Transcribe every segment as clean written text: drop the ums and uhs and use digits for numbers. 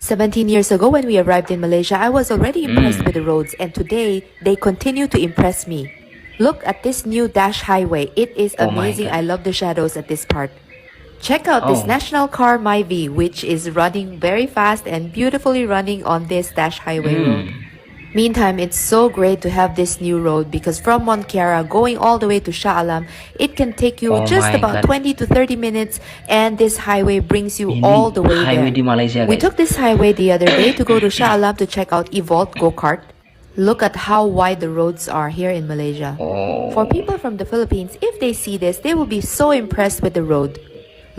17 years ago when we arrived in Malaysia, I was already impressed with the roads, and today they continue to impress me. Look at this new dash highway. It is Oh my amazing. God. I love the shadows at this part. Check out this Oh. national car Myvi, which is running very fast and beautifully running on this dash highway road. Meantime, it's so great to have this new road because from Monkiara going all the way to Shah Alam, it can take you Oh just my about God. 20 to 30 minutes, and this highway brings you Ini all the way highway there. di Malaysia, We guys. took this highway the other day to go to Shah Alam to check out Evolve Go-Kart. Look at how wide the roads are here in Malaysia. Oh. For people from the Philippines, if they see this, they will be so impressed with the road.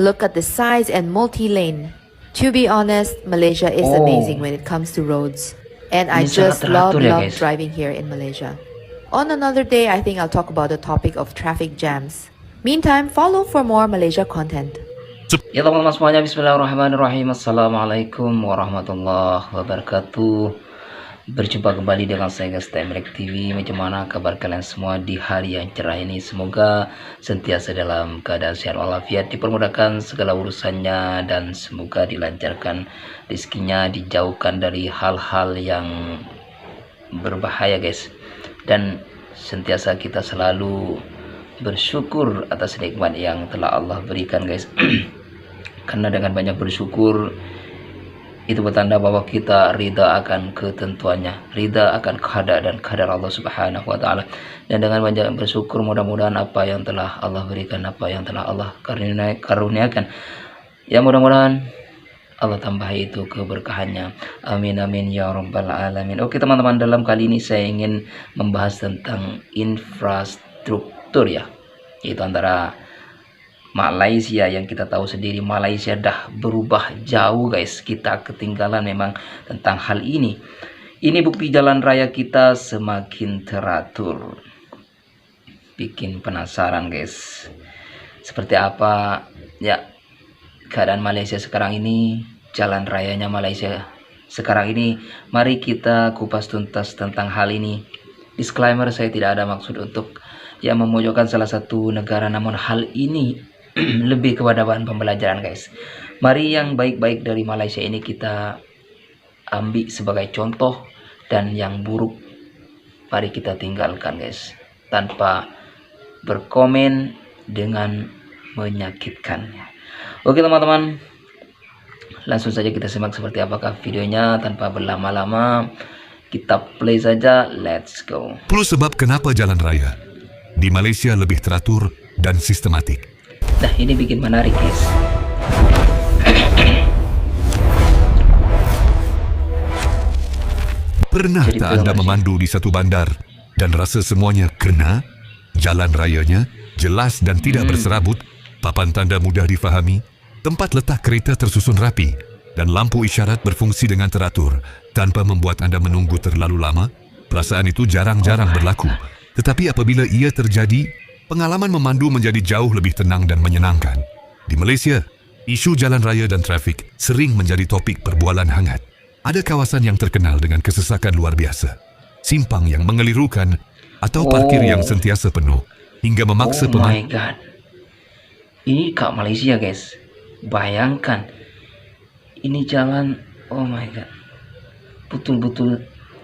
Look at the size and multi-lane. To be honest, Malaysia is Oh. amazing when it comes to roads. And I Ini sangat just love teratur ya, guys. driving here in Malaysia. On another day, I think I'll talk about the topic of traffic jams. Meantime, follow for more Malaysia content. Ya teman-teman semuanya, bismillahirrahmanirrahim. Assalamualaikum warahmatullahi wabarakatuh. Berjumpa kembali dengan saya guys Temrek TV. Bagaimana kabar kalian semua di hari yang cerah ini? Semoga sentiasa dalam keadaan sehat walafiat, dipermudahkan segala urusannya, dan semoga dilancarkan rezekinya, dijauhkan dari hal-hal yang berbahaya guys. Dan sentiasa kita selalu bersyukur atas nikmat yang telah Allah berikan guys. Karena dengan banyak bersyukur itu bertanda bahwa kita ridha akan ketentuannya, ridha akan kehendak dan kehendak Allah Subhanahu wa taala. Dan dengan banyak bersyukur, mudah-mudahan apa yang telah Allah berikan, apa yang telah Allah karuniakan, ya mudah-mudahan Allah tambah itu keberkahannya. Amin amin ya rabbal alamin. Oke teman-teman, dalam kali ini saya ingin membahas tentang infrastruktur ya. Itu antara Malaysia yang kita tahu sendiri, Malaysia dah berubah jauh guys. Kita ketinggalan memang tentang hal ini. Ini bukti jalan raya kita semakin teratur. Bikin penasaran guys. Seperti apa ya keadaan Malaysia sekarang ini, jalan rayanya Malaysia sekarang ini. Mari kita kupas tuntas tentang hal ini. Disclaimer, saya tidak ada maksud untuk memojokkan salah satu negara, namun hal ini lebih kepada bahan pembelajaran guys. Mari yang baik-baik dari Malaysia ini kita ambil sebagai contoh, dan yang buruk mari kita tinggalkan guys, tanpa berkomen dengan menyakitkan. Oke teman-teman, langsung saja kita simak seperti apakah videonya. Tanpa berlama-lama, kita play saja, let's go. 10 sebab kenapa jalan raya di Malaysia lebih teratur dan sistematik. Nah ini bikin menarik guys. Pernah Jadi tak Anda Malaysia memandu di satu bandar dan rasa semuanya kena? Jalan rayanya jelas dan tidak berserabut, papan tanda mudah difahami, tempat letak kereta tersusun rapi, dan lampu isyarat berfungsi dengan teratur tanpa membuat Anda menunggu terlalu lama. Perasaan itu jarang-jarang berlaku. Tetapi apabila ia terjadi, pengalaman memandu menjadi jauh lebih tenang dan menyenangkan. Di Malaysia, isu jalan raya dan trafik sering menjadi topik perbualan hangat. Ada kawasan yang terkenal dengan kesesakan luar biasa, simpang yang mengelirukan, atau parkir yang sentiasa penuh, hingga memaksa Oh my god, ini kat Malaysia guys. Bayangkan, ini jalan, oh my god, betul-betul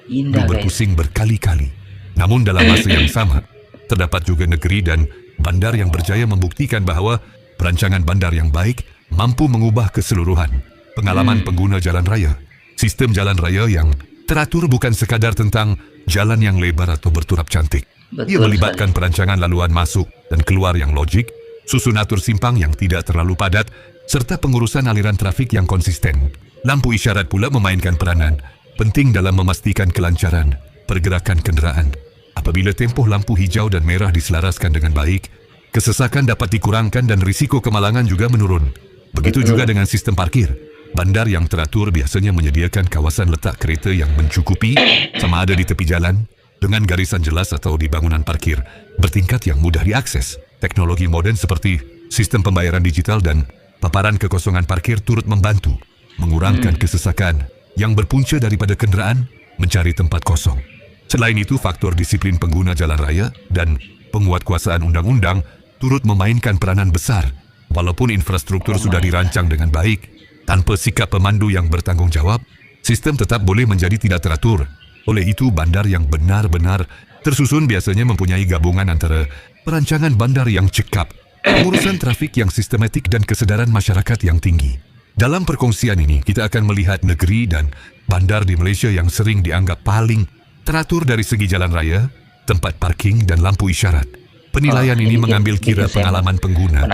indah guys. berpusing berkali-kali. Namun dalam masa yang sama, terdapat juga negeri dan bandar yang berjaya membuktikan bahawa perancangan bandar yang baik mampu mengubah keseluruhan pengalaman pengguna jalan raya. Sistem jalan raya yang teratur bukan sekadar tentang jalan yang lebar atau berturap cantik. Ia Betul melibatkan perancangan laluan masuk dan keluar yang logik, susun atur simpang yang tidak terlalu padat, serta pengurusan aliran trafik yang konsisten. Lampu isyarat pula memainkan peranan penting dalam memastikan kelancaran pergerakan kenderaan. Apabila tempoh lampu hijau dan merah diselaraskan dengan baik, kesesakan dapat dikurangkan dan risiko kemalangan juga menurun. Begitu juga dengan sistem parkir. Bandar yang teratur biasanya menyediakan kawasan letak kereta yang mencukupi, sama ada di tepi jalan, dengan garisan jelas atau di bangunan parkir bertingkat yang mudah diakses. Teknologi moden seperti sistem pembayaran digital dan paparan kekosongan parkir turut membantu mengurangkan kesesakan yang berpunca daripada kenderaan mencari tempat kosong. Selain itu, faktor disiplin pengguna jalan raya dan penguatkuasaan undang-undang turut memainkan peranan besar. Walaupun infrastruktur sudah dirancang dengan baik, Tanpa sikap pemandu yang bertanggung jawab, sistem tetap boleh menjadi tidak teratur. Oleh itu, bandar yang benar-benar tersusun biasanya mempunyai gabungan antara perancangan bandar yang cekap, pengurusan trafik yang sistematik dan kesedaran masyarakat yang tinggi. Dalam perkongsian ini, kita akan melihat negeri dan bandar di Malaysia yang sering dianggap paling teratur dari segi jalan raya, tempat parking dan lampu isyarat. Penilaian ini mengambil kira pengalaman pengguna,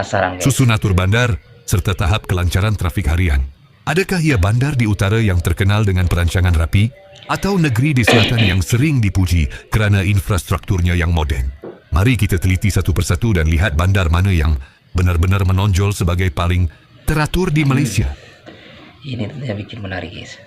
susun atur bandar, serta tahap kelancaran trafik harian. Adakah ia bandar di utara yang terkenal dengan perancangan rapi, atau negeri di selatan yang sering dipuji kerana infrastrukturnya yang moden? Mari kita teliti satu persatu dan lihat bandar mana yang benar-benar menonjol sebagai paling teratur di Malaysia. Ini tentunya bikin menarik, guys.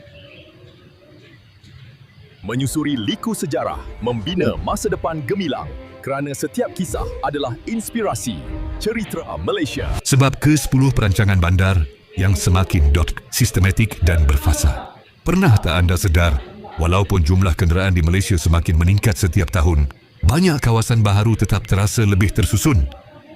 Menyusuri liku sejarah, membina masa depan gemilang. Kerana setiap kisah adalah inspirasi. Cerita Malaysia. Sebab ke-10 perancangan bandar yang semakin sistematik dan berfasa. Pernah tak anda sedar, walaupun jumlah kenderaan di Malaysia semakin meningkat setiap tahun, banyak kawasan baharu tetap terasa lebih tersusun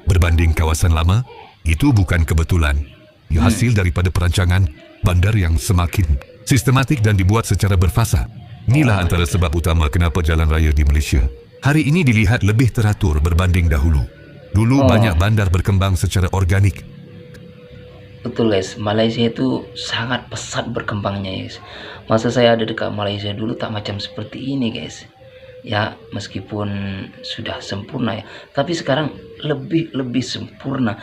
berbanding kawasan lama? Itu bukan kebetulan. Ia hasil daripada perancangan bandar yang semakin sistematik dan dibuat secara berfasa. Inilah antara sebab utama kenapa jalan raya di Malaysia hari ini dilihat lebih teratur berbanding dahulu. Dulu banyak bandar berkembang secara organik. Betul, guys, Malaysia itu sangat pesat berkembangnya, guys. Masa saya ada dekat Malaysia dulu tak macam seperti ini, guys. Ya, meskipun sudah sempurna ya, tapi sekarang lebih sempurna.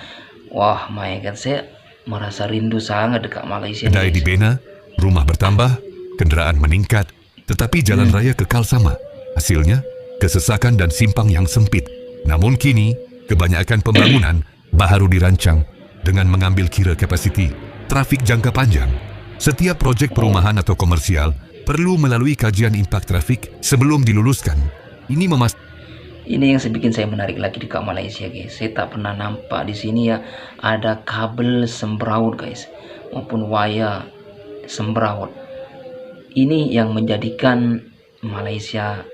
Wah, my God, saya merasa rindu sangat dekat Malaysia. Kedai dibina, rumah bertambah, kenderaan meningkat, tetapi jalan raya kekal sama. Hasilnya, kesesakan dan simpang yang sempit. Namun kini, kebanyakan pembangunan baharu dirancang dengan mengambil kira kapasiti trafik jangka panjang. Setiap projek perumahan atau komersial perlu melalui kajian impak trafik sebelum diluluskan. Ini yang bikin saya menarik lagi dekat Malaysia, guys. Saya tak pernah nampak di sini ya ada kabel sembraut, guys, maupun wayar sembraut. Ini yang menjadikan Malaysia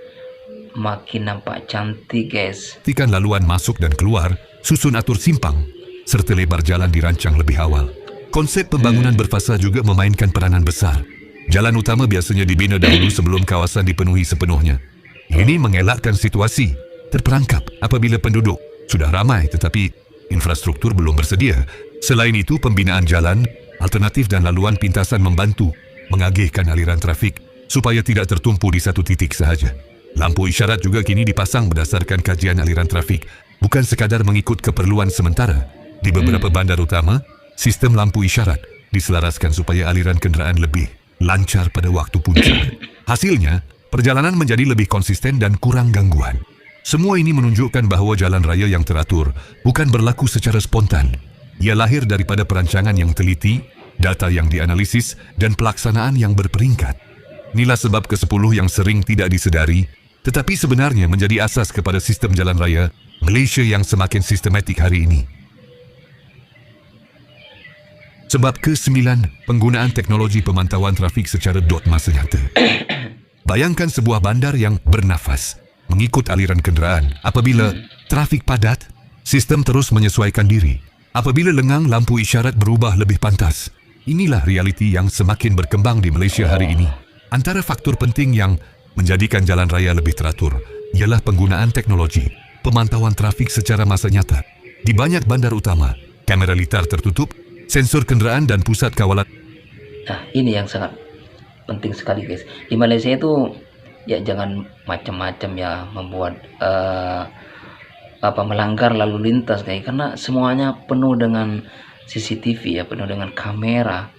makin nampak cantik, guys. Pastikan laluan masuk dan keluar, susun atur simpang, serta lebar jalan dirancang lebih awal. Konsep pembangunan berfasa juga memainkan peranan besar. Jalan utama biasanya dibina dahulu sebelum kawasan dipenuhi sepenuhnya. Ini mengelakkan situasi terperangkap apabila penduduk sudah ramai tetapi infrastruktur belum bersedia. Selain itu, pembinaan jalan, alternatif dan laluan pintasan membantu mengagihkan aliran trafik supaya tidak tertumpu di satu titik sahaja. Lampu isyarat juga kini dipasang berdasarkan kajian aliran trafik, bukan sekadar mengikut keperluan sementara. Di beberapa bandar utama, sistem lampu isyarat diselaraskan supaya aliran kenderaan lebih lancar pada waktu puncak. Hasilnya, perjalanan menjadi lebih konsisten dan kurang gangguan. Semua ini menunjukkan bahawa jalan raya yang teratur bukan berlaku secara spontan. Ia lahir daripada perancangan yang teliti, data yang dianalisis, dan pelaksanaan yang berperingkat. Inilah sebab ke-10 yang sering tidak disedari, tetapi sebenarnya menjadi asas kepada sistem jalan raya Malaysia yang semakin sistematik hari ini. Sebab ke-9, penggunaan teknologi pemantauan trafik secara masa nyata. Bayangkan sebuah bandar yang bernafas, mengikut aliran kenderaan. Apabila trafik padat, sistem terus menyesuaikan diri. Apabila lengang, lampu isyarat berubah lebih pantas. Inilah realiti yang semakin berkembang di Malaysia hari ini. Antara faktor penting yang menjadikan jalan raya lebih teratur ialah penggunaan teknologi pemantauan trafik secara masa nyata. Di banyak bandar utama, kamera litar tertutup, sensor kenderaan dan pusat kawalan. Nah, ini yang sangat penting sekali, guys. Di Malaysia itu ya jangan macam-macam ya membuat melanggar lalu lintas, guys, karena semuanya penuh dengan CCTV ya, penuh dengan kamera.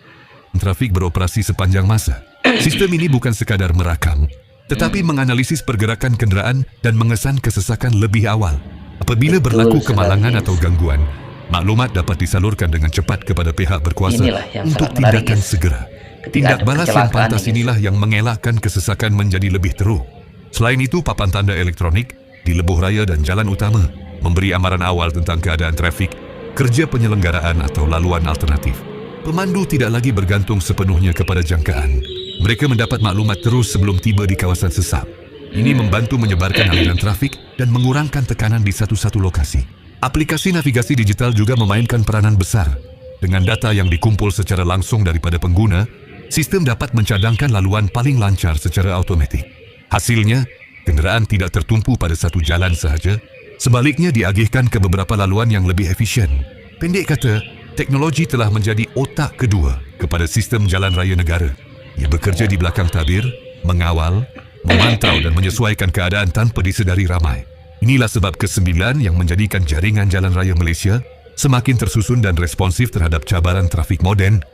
Trafik beroperasi sepanjang masa. Sistem ini bukan sekadar merakam, tetapi menganalisis pergerakan kenderaan dan mengesan kesesakan lebih awal. Apabila berlaku kemalangan atau gangguan, maklumat dapat disalurkan dengan cepat kepada pihak berkuasa untuk tindakan segera. Tindak balas yang pantas inilah yang mengelakkan kesesakan menjadi lebih teruk. Selain itu, papan tanda elektronik di lebuh raya dan jalan utama memberi amaran awal tentang keadaan trafik, kerja penyelenggaraan atau laluan alternatif. Pemandu tidak lagi bergantung sepenuhnya kepada jangkaan. Mereka mendapat maklumat terus sebelum tiba di kawasan sesap. Ini membantu menyebarkan aliran trafik dan mengurangkan tekanan di satu-satu lokasi. Aplikasi navigasi digital juga memainkan peranan besar. Dengan data yang dikumpul secara langsung daripada pengguna, sistem dapat mencadangkan laluan paling lancar secara automatik. Hasilnya, kenderaan tidak tertumpu pada satu jalan sahaja, sebaliknya diagihkan ke beberapa laluan yang lebih efisien. Pendek kata, teknologi telah menjadi otak kedua kepada sistem jalan raya negara. Ia bekerja di belakang tabir, mengawal, memantau dan menyesuaikan keadaan tanpa disedari ramai. Inilah sebab ke-9 yang menjadikan jaringan jalan raya Malaysia semakin tersusun dan responsif terhadap cabaran trafik moden.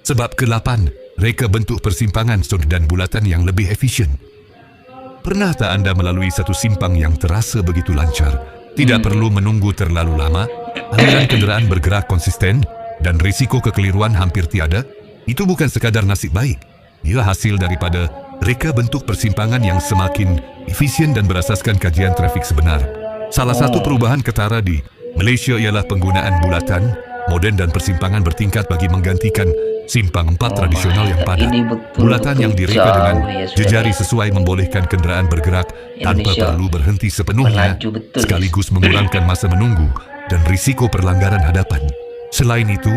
Sebab ke-8, reka bentuk persimpangan sudut dan bulatan yang lebih efisien. Pernah tak anda melalui satu simpang yang terasa begitu lancar? Tidak perlu menunggu terlalu lama, aliran kenderaan bergerak konsisten dan risiko kekeliruan hampir tiada. Itu bukan sekadar nasib baik. Ia hasil daripada reka bentuk persimpangan yang semakin efisien dan berasaskan kajian trafik sebenar. Salah satu perubahan ketara di Malaysia ialah penggunaan bulatan, moden dan persimpangan bertingkat bagi menggantikan simpang 4 tradisional yang padat. Bulatan yang direka dengan jejari sesuai membolehkan kenderaan bergerak tanpa perlu berhenti sepenuhnya, sekaligus mengurangkan masa menunggu dan risiko perlanggaran hadapan. Selain itu,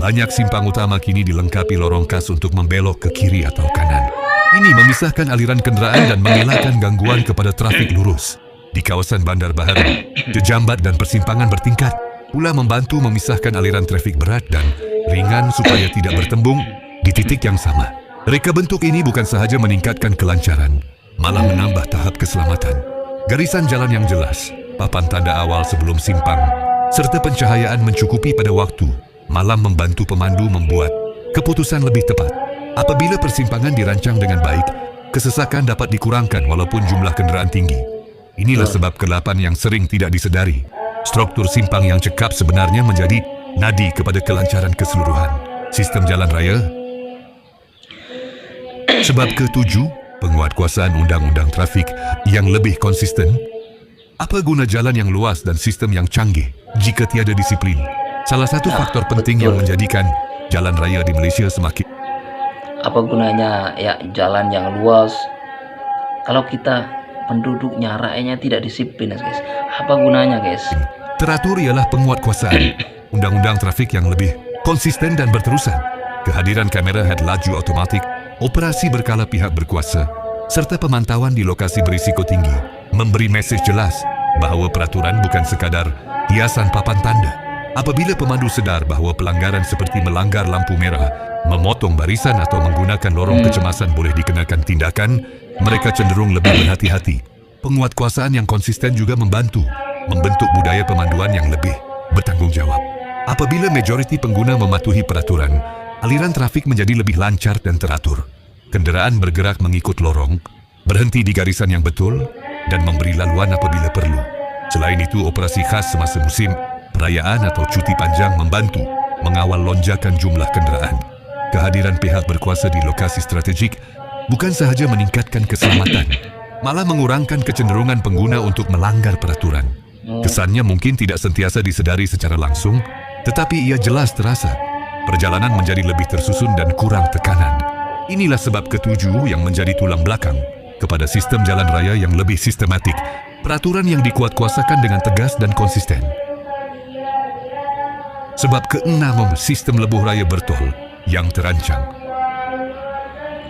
banyak simpang utama kini dilengkapi lorong khas untuk membelok ke kiri atau kanan. Ini memisahkan aliran kenderaan dan mengelakkan gangguan kepada trafik lurus. Di kawasan Bandar Baharu, jejambat dan persimpangan bertingkat pula membantu memisahkan aliran trafik berat dan ringan supaya tidak bertembung di titik yang sama. Reka bentuk ini bukan sahaja meningkatkan kelancaran, malah menambah tahap keselamatan. Garisan jalan yang jelas, papan tanda awal sebelum simpang, serta pencahayaan mencukupi pada waktu, malah membantu pemandu membuat keputusan lebih tepat. Apabila persimpangan dirancang dengan baik, kesesakan dapat dikurangkan walaupun jumlah kenderaan tinggi. Inilah sebab ke-8 yang sering tidak disedari. Struktur simpang yang cekap sebenarnya menjadi nadi kepada kelancaran keseluruhan sistem jalan raya. Sebab ke-7, penguatkuasaan undang-undang trafik yang lebih konsisten. Apa guna jalan yang luas dan sistem yang canggih jika tiada disiplin? Salah satu faktor penting yang menjadikan jalan raya di Malaysia semakin... Apa gunanya ya jalan yang luas kalau kita penduduknya, rakyatnya tidak disiplin, guys? Apa gunanya, guys? Teratur ialah penguatkuasaan undang-undang trafik yang lebih konsisten dan berterusan. Kehadiran kamera head laju automatik, operasi berkala pihak berkuasa, serta pemantauan di lokasi berisiko tinggi memberi mesej jelas bahawa peraturan bukan sekadar hiasan papan tanda. Apabila pemandu sedar bahawa pelanggaran seperti melanggar lampu merah, memotong barisan atau menggunakan lorong kecemasan boleh dikenakan tindakan, mereka cenderung lebih berhati-hati. Penguatkuasaan yang konsisten juga membantu membentuk budaya pemanduan yang lebih bertanggungjawab. Apabila majoriti pengguna mematuhi peraturan, aliran trafik menjadi lebih lancar dan teratur. Kenderaan bergerak mengikut lorong, berhenti di garisan yang betul, dan memberi laluan apabila perlu. Selain itu, operasi khas semasa musim, perayaan atau cuti panjang membantu mengawal lonjakan jumlah kenderaan. Kehadiran pihak berkuasa di lokasi strategik bukan sahaja meningkatkan keselamatan, malah mengurangkan kecenderungan pengguna untuk melanggar peraturan. Kesannya mungkin tidak sentiasa disedari secara langsung, tetapi ia jelas terasa. Perjalanan menjadi lebih tersusun dan kurang tekanan. Inilah sebab ke-7 yang menjadi tulang belakang kepada sistem jalan raya yang lebih sistematik, peraturan yang dikuatkuasakan dengan tegas dan konsisten. Sebab ke-6, sistem lebuh raya bertol yang terancang.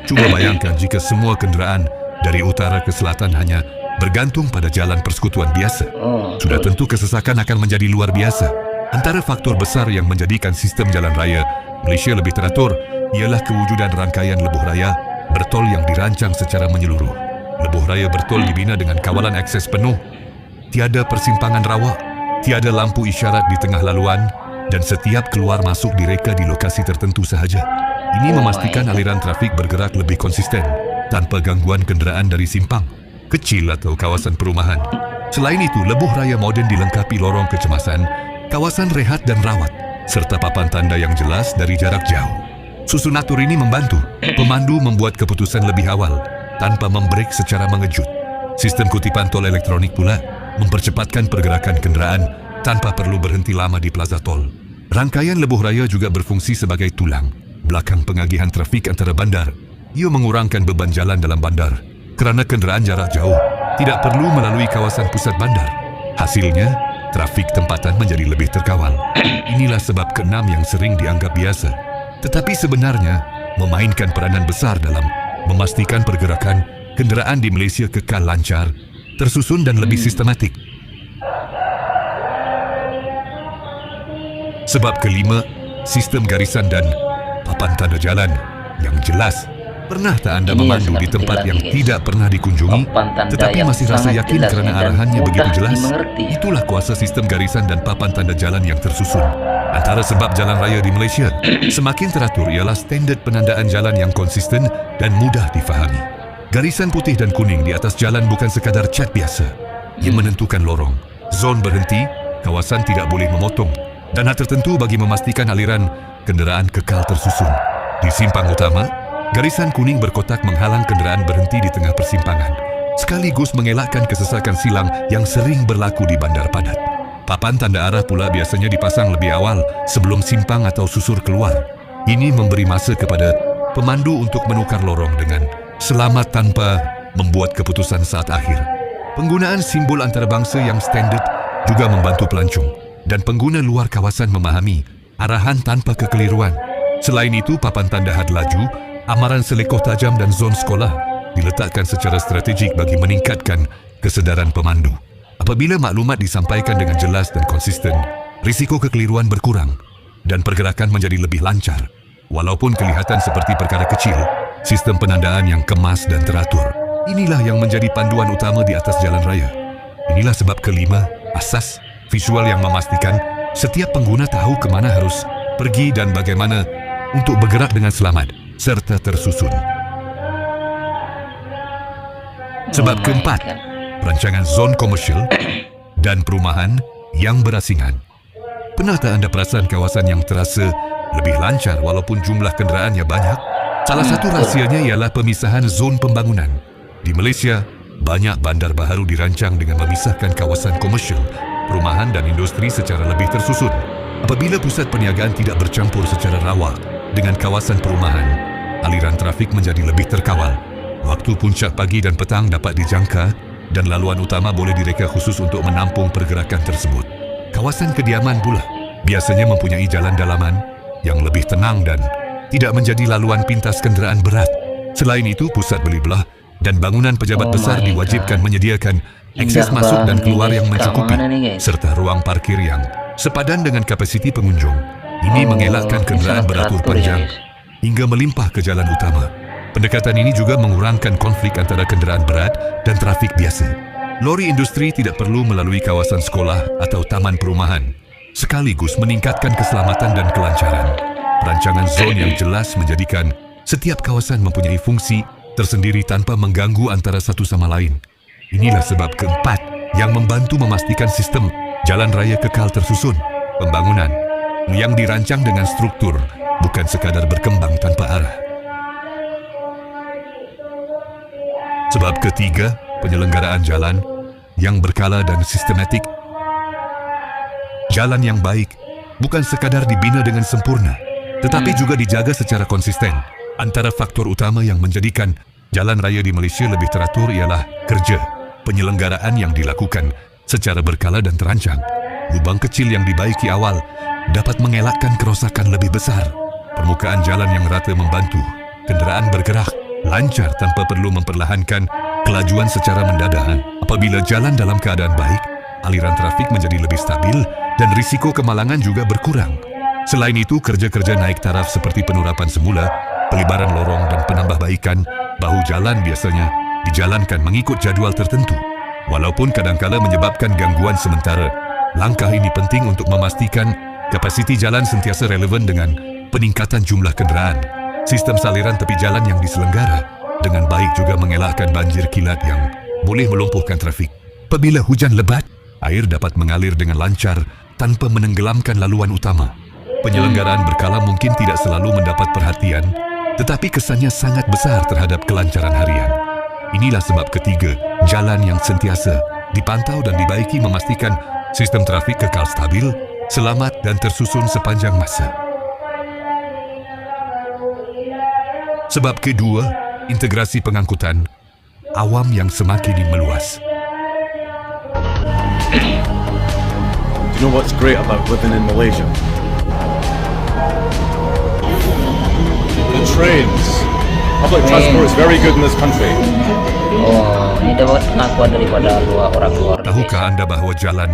Cuba bayangkan jika semua kenderaan dari utara ke selatan hanya bergantung pada jalan persekutuan biasa. Sudah tentu kesesakan akan menjadi luar biasa. Antara faktor besar yang menjadikan sistem jalan raya Malaysia lebih teratur ialah kewujudan rangkaian lebuh raya bertol yang dirancang secara menyeluruh. Lebuh raya bertol dibina dengan kawalan akses penuh, tiada persimpangan rawa, tiada lampu isyarat di tengah laluan, dan setiap keluar masuk direka di lokasi tertentu sahaja. Ini memastikan aliran trafik bergerak lebih konsisten tanpa gangguan kenderaan dari simpang kecil atau kawasan perumahan. Selain itu, lebuh raya moden dilengkapi lorong kecemasan, kawasan rehat dan rawat, serta papan tanda yang jelas dari jarak jauh. Susun atur ini membantu pemandu membuat keputusan lebih awal tanpa membrek secara mengejut. Sistem kutipan tol elektronik pula mempercepatkan pergerakan kenderaan tanpa perlu berhenti lama di plaza tol. Rangkaian lebuh raya juga berfungsi sebagai tulang belakang pengagihan trafik antara bandar. Ia mengurangkan beban jalan dalam bandar kerana kenderaan jarak jauh tidak perlu melalui kawasan pusat bandar. Hasilnya, trafik tempatan menjadi lebih terkawal. Inilah sebab keenam yang sering dianggap biasa, tetapi sebenarnya memainkan peranan besar dalam memastikan pergerakan kenderaan di Malaysia kekal lancar, tersusun dan lebih sistematik. Sebab kelima, sistem garisan dan papan tanda jalan yang jelas. Pernah tak anda Ini yang memandu sangat di tempat penting yang lagi, guys. tidak pernah dikunjungi, Papan tanda tetapi yang masih rasa sangat yakin jelas kerana dan arahannya mudah begitu jelas? dimengerti. Itulah kuasa sistem garisan dan papan tanda jalan yang tersusun. Antara sebab jalan raya di Malaysia semakin teratur ialah standard penandaan jalan yang konsisten dan mudah difahami. Garisan putih dan kuning di atas jalan bukan sekadar cat biasa. Ia menentukan lorong, zon berhenti, kawasan tidak boleh memotong dan hal tertentu bagi memastikan aliran kenderaan kekal tersusun. Di simpang utama, garisan kuning berkotak menghalang kenderaan berhenti di tengah persimpangan, sekaligus mengelakkan kesesakan silang yang sering berlaku di bandar padat. Papan tanda arah pula biasanya dipasang lebih awal sebelum simpang atau susur keluar. Ini memberi masa kepada pemandu untuk menukar lorong dengan selamat tanpa membuat keputusan saat akhir. Penggunaan simbol antarabangsa yang standard juga membantu pelancong dan pengguna luar kawasan memahami arahan tanpa kekeliruan. Selain itu, papan tanda had laju, amaran selekoh tajam dan zon sekolah diletakkan secara strategik bagi meningkatkan kesedaran pemandu. Apabila maklumat disampaikan dengan jelas dan konsisten, risiko kekeliruan berkurang dan pergerakan menjadi lebih lancar. Walaupun kelihatan seperti perkara kecil, sistem penandaan yang kemas dan teratur, inilah yang menjadi panduan utama di atas jalan raya. Inilah sebab kelima, asas visual yang memastikan setiap pengguna tahu ke mana harus pergi dan bagaimana untuk bergerak dengan selamat serta tersusun. Sebab keempat, rancangan zon komersial dan perumahan yang berasingan. Pernah tak anda perasan kawasan yang terasa lebih lancar walaupun jumlah kenderaannya banyak? Salah satu rahsianya ialah pemisahan zon pembangunan. Di Malaysia, banyak bandar baharu dirancang dengan memisahkan kawasan komersial, perumahan dan industri secara lebih tersusun. Apabila pusat perniagaan tidak bercampur secara rawa dengan kawasan perumahan, aliran trafik menjadi lebih terkawal. Waktu puncak pagi dan petang dapat dijangka dan laluan utama boleh direka khusus untuk menampung pergerakan tersebut. Kawasan kediaman pula biasanya mempunyai jalan dalaman yang lebih tenang dan tidak menjadi laluan pintas kenderaan berat. Selain itu, pusat beli belah dan bangunan pejabat besar diwajibkan menyediakan akses masuk dan keluar yang mencukupi serta ruang parkir yang sepadan dengan kapasiti pengunjung. Ini mengelakkan kenderaan beratur panjang hingga melimpah ke jalan utama. Pendekatan ini juga mengurangkan konflik antara kenderaan berat dan trafik biasa. Lori industri tidak perlu melalui kawasan sekolah atau taman perumahan, sekaligus meningkatkan keselamatan dan kelancaran. Rancangan zon yang jelas menjadikan setiap kawasan mempunyai fungsi tersendiri tanpa mengganggu antara satu sama lain. Inilah sebab keempat yang membantu memastikan sistem jalan raya kekal tersusun. Pembangunan yang dirancang dengan struktur, bukan sekadar berkembang tanpa arah. Sebab ketiga, penyelenggaraan jalan yang berkala dan sistematik. Jalan yang baik bukan sekadar dibina dengan sempurna, tetapi juga dijaga secara konsisten. Antara faktor utama yang menjadikan jalan raya di Malaysia lebih teratur ialah kerja penyelenggaraan yang dilakukan secara berkala dan terancang. Lubang kecil yang dibaiki awal dapat mengelakkan kerosakan lebih besar. Permukaan jalan yang rata membantu kenderaan bergerak lancar tanpa perlu memperlahankan kelajuan secara mendadak. Apabila jalan dalam keadaan baik, aliran trafik menjadi lebih stabil dan risiko kemalangan juga berkurang. Selain itu, kerja-kerja naik taraf seperti penurapan semula, pelebaran lorong dan penambahbaikan bahu jalan biasanya dijalankan mengikut jadual tertentu. Walaupun kadangkala menyebabkan gangguan sementara, langkah ini penting untuk memastikan kapasiti jalan sentiasa relevan dengan peningkatan jumlah kenderaan. Sistem saliran tepi jalan yang diselenggara dengan baik juga mengelakkan banjir kilat yang boleh melumpuhkan trafik. Apabila hujan lebat, air dapat mengalir dengan lancar tanpa menenggelamkan laluan utama. Penyelenggaraan berkala mungkin tidak selalu mendapat perhatian, tetapi kesannya sangat besar terhadap kelancaran harian. Inilah sebab ketiga, jalan yang sentiasa dipantau dan dibaiki memastikan sistem trafik kekal stabil, selamat dan tersusun sepanjang masa. Sebab kedua, integrasi pengangkutan awam yang semakin meluas. You know what's great about living in Malaysia? The trains. Public transport is very good in this country. Oh, ini dapat pengakuan daripada orang luar. Tahukah Anda bahwa jalan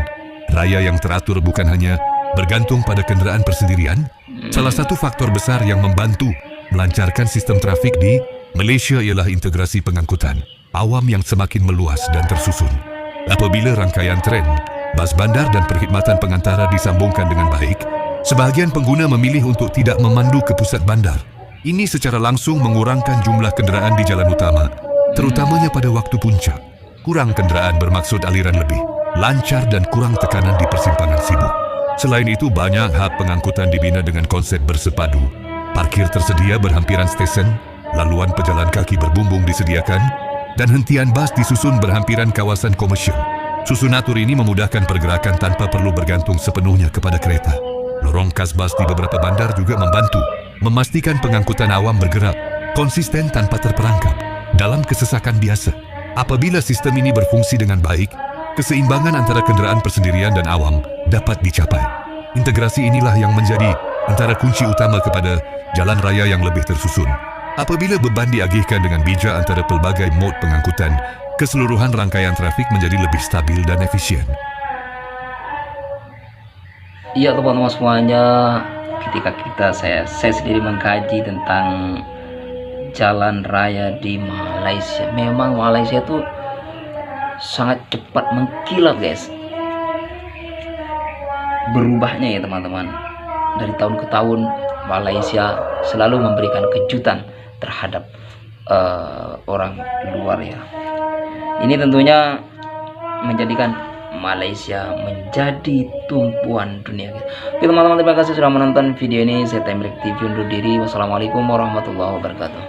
raya yang teratur bukan hanya bergantung pada kenderaan persendirian? Salah satu faktor besar yang membantu melancarkan sistem trafik di Malaysia ialah integrasi pengangkutan awam yang semakin meluas dan tersusun. Apabila rangkaian tren, bas bandar dan perkhidmatan pengantara disambungkan dengan baik, sebahagian pengguna memilih untuk tidak memandu ke pusat bandar. Ini secara langsung mengurangkan jumlah kenderaan di jalan utama, terutamanya pada waktu puncak. Kurang kenderaan bermaksud aliran lebih lancar dan kurang tekanan di persimpangan sibuk. Selain itu, banyak hub pengangkutan dibina dengan konsep bersepadu. Parkir tersedia berhampiran stesen, laluan pejalan kaki berbumbung disediakan, dan hentian bas disusun berhampiran kawasan komersial. Susunatur ini memudahkan pergerakan tanpa perlu bergantung sepenuhnya kepada kereta. Lorong khas bas di beberapa bandar juga membantu memastikan pengangkutan awam bergerak konsisten tanpa terperangkap dalam kesesakan biasa. Apabila sistem ini berfungsi dengan baik, keseimbangan antara kenderaan persendirian dan awam dapat dicapai. Integrasi inilah yang menjadi antara kunci utama kepada jalan raya yang lebih tersusun. Apabila beban diagihkan dengan bijak antara pelbagai mod pengangkutan, keseluruhan rangkaian trafik menjadi lebih stabil dan efisien. Iya teman-teman semuanya, ketika saya sendiri mengkaji tentang jalan raya di Malaysia, memang Malaysia itu sangat cepat mengkilap guys. Berubahnya ya teman-teman, dari tahun ke tahun Malaysia selalu memberikan kejutan terhadap orang luar ya. Ini tentunya menjadikan Malaysia menjadi tumpuan dunia. Oke teman-teman, terima kasih sudah menonton video ini. Saya Temrek TV undur diri. Wassalamualaikum warahmatullahi wabarakatuh.